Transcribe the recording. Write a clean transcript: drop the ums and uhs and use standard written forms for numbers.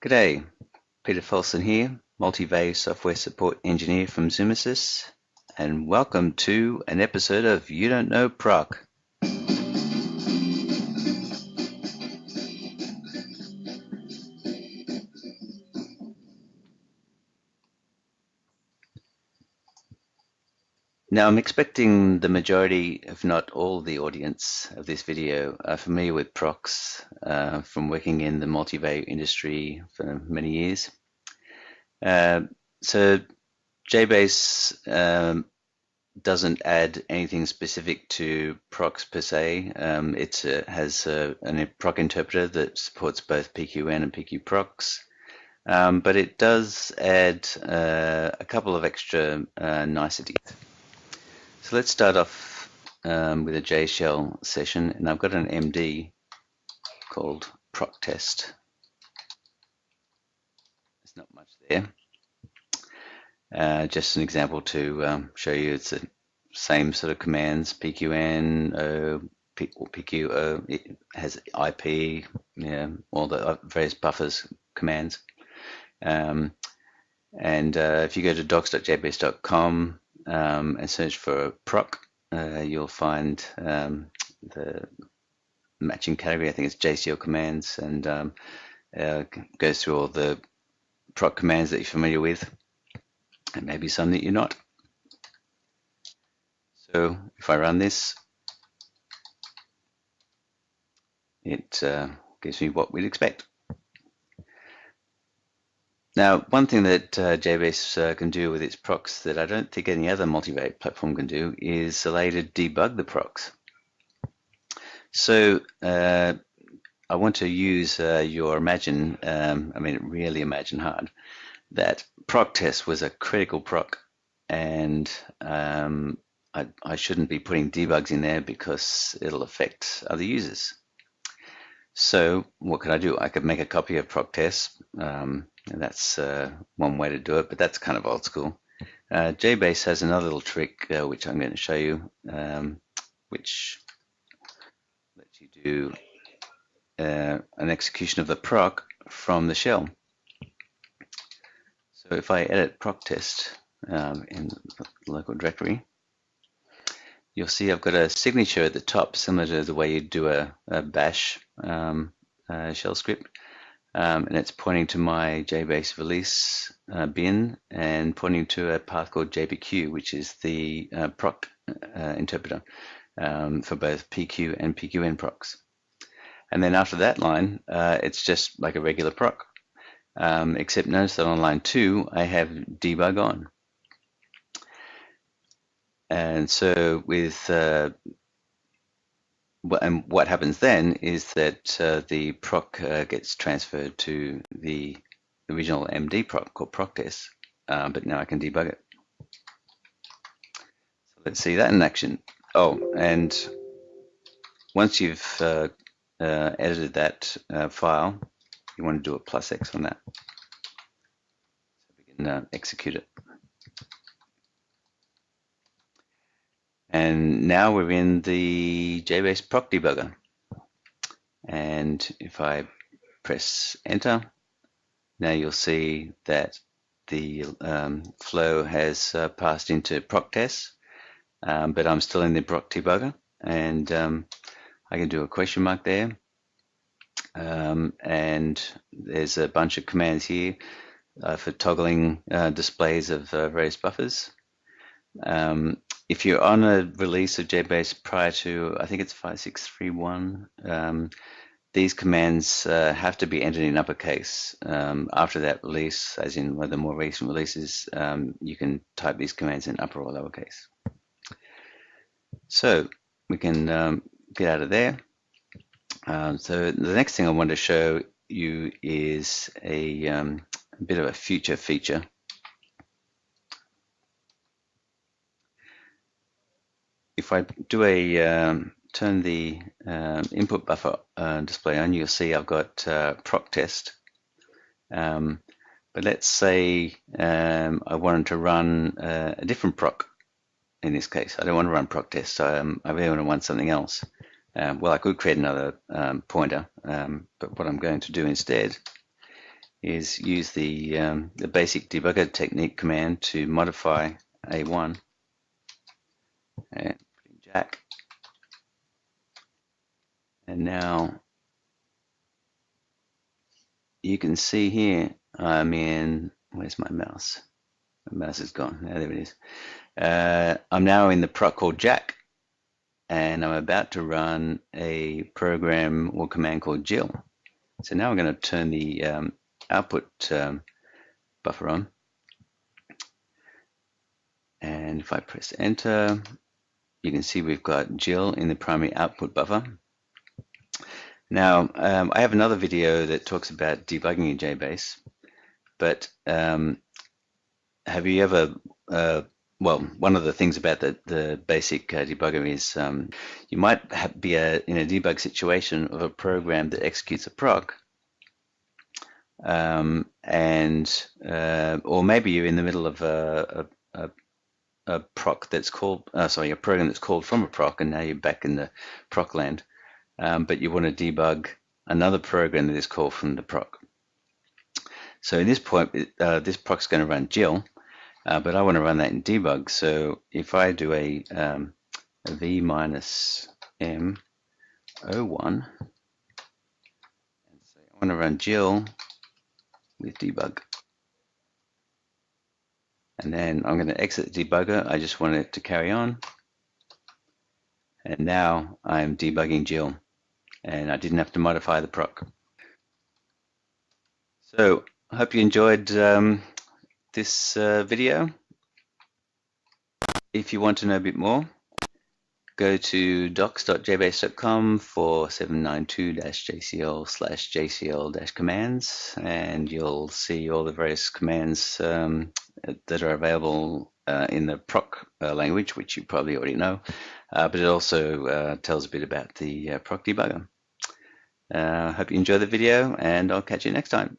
G'day, Peter Folson here, multi-value software support engineer from Zumasys, and welcome to an episode of You Don't Know PROC. Now I'm expecting the majority, if not all the audience of this video are familiar with PROCs from working in the multi-value industry for many years. So jBASE doesn't add anything specific to PROCs per se. It has a PROC interpreter that supports both PQN and PQ PROCs, but it does add a couple of extra niceties. So let's start off with a JShell session, and I've got an MD called PROC test. There's not much there. Just an example to show you it's the same sort of commands, PQN, PQ, it has IP, all the various buffers commands. And if you go to docs.jbase.com and search for PROC, you'll find the matching category. I think it's JCL commands, and goes through all the PROC commands that you're familiar with, and maybe some that you're not. So if I run this, it gives me what we'd expect. Now, one thing that jBASE can do with its PROCs that I don't think any other multi-value platform can do is allow you to debug the PROCs. So I want to use your imagine, really imagine hard, that PROC test was a critical PROC, and I shouldn't be putting debugs in there because it'll affect other users. So what could I do? I could make a copy of PROC test. And that's one way to do it, but that's kind of old school. jBASE has another little trick which I'm going to show you, which lets you do an execution of the PROC from the shell. So if I edit PROC test in the local directory, you'll see I've got a signature at the top, similar to the way you do a bash shell script. And it's pointing to my jBASE release bin and pointing to a path called jpq, which is the PROC interpreter for both PQ and PQN PROCs. And then after that line, it's just like a regular PROC, except notice that on line 2, I have debug on. And so with and what happens then is that the PROC gets transferred to the original MD PROC called PROC test, but now I can debug it. So let's see that in action. Oh, and once you've edited that file, you want to do a +X on that, so we can execute it. And now we're in the jBASE PROC debugger. And if I press enter, now you'll see that the flow has passed into PROC test, but I'm still in the PROC debugger, and I can do a question mark there. And there's a bunch of commands here for toggling displays of various buffers. If you're on a release of jBASE prior to, I think it's 5.6.3.1, these commands have to be entered in uppercase. After that release, as in one of the more recent releases, you can type these commands in upper or lowercase. So we can get out of there. So the next thing I want to show you is a bit of a future feature. If I do a turn the input buffer display on, you'll see I've got PROC test. But let's say I wanted to run a different PROC. In this case, I don't want to run PROC test, so I really want to run something else. Well, I could create another pointer, but what I'm going to do instead is use the basic debugger technique command to modify A1 and put in Jack. And now you can see here I'm in, where's my mouse? My mouse is gone. Now there it is. I'm now in the PROC called Jack, and I'm about to run a program or command called Jill. So now I'm going to turn the output buffer on, and if I press enter, you can see we've got Jill in the primary output buffer. Now I have another video that talks about debugging in jBASE, but have you ever well, one of the things about the basic debugger is you might be in a debug situation of a program that executes a PROC, and or maybe you're in the middle of a PROC that's called, sorry, a program that's called from a PROC, and now you're back in the PROC land, but you want to debug another program that is called from the PROC. So in this point, this PROC is going to run Jill. But I want to run that in debug, so if I do a v-m01 and say I want to run Jill with debug, and then I'm going to exit the debugger. I just want it to carry on, and now I'm debugging Jill, and I didn't have to modify the PROC. So I hope you enjoyed this video. If you want to know a bit more, go to docs.jbase.com for 792-jcl/jcl-commands, and you'll see all the various commands that are available in the PROC language, which you probably already know, but it also tells a bit about the PROC debugger. Hope you enjoy the video, and I'll catch you next time.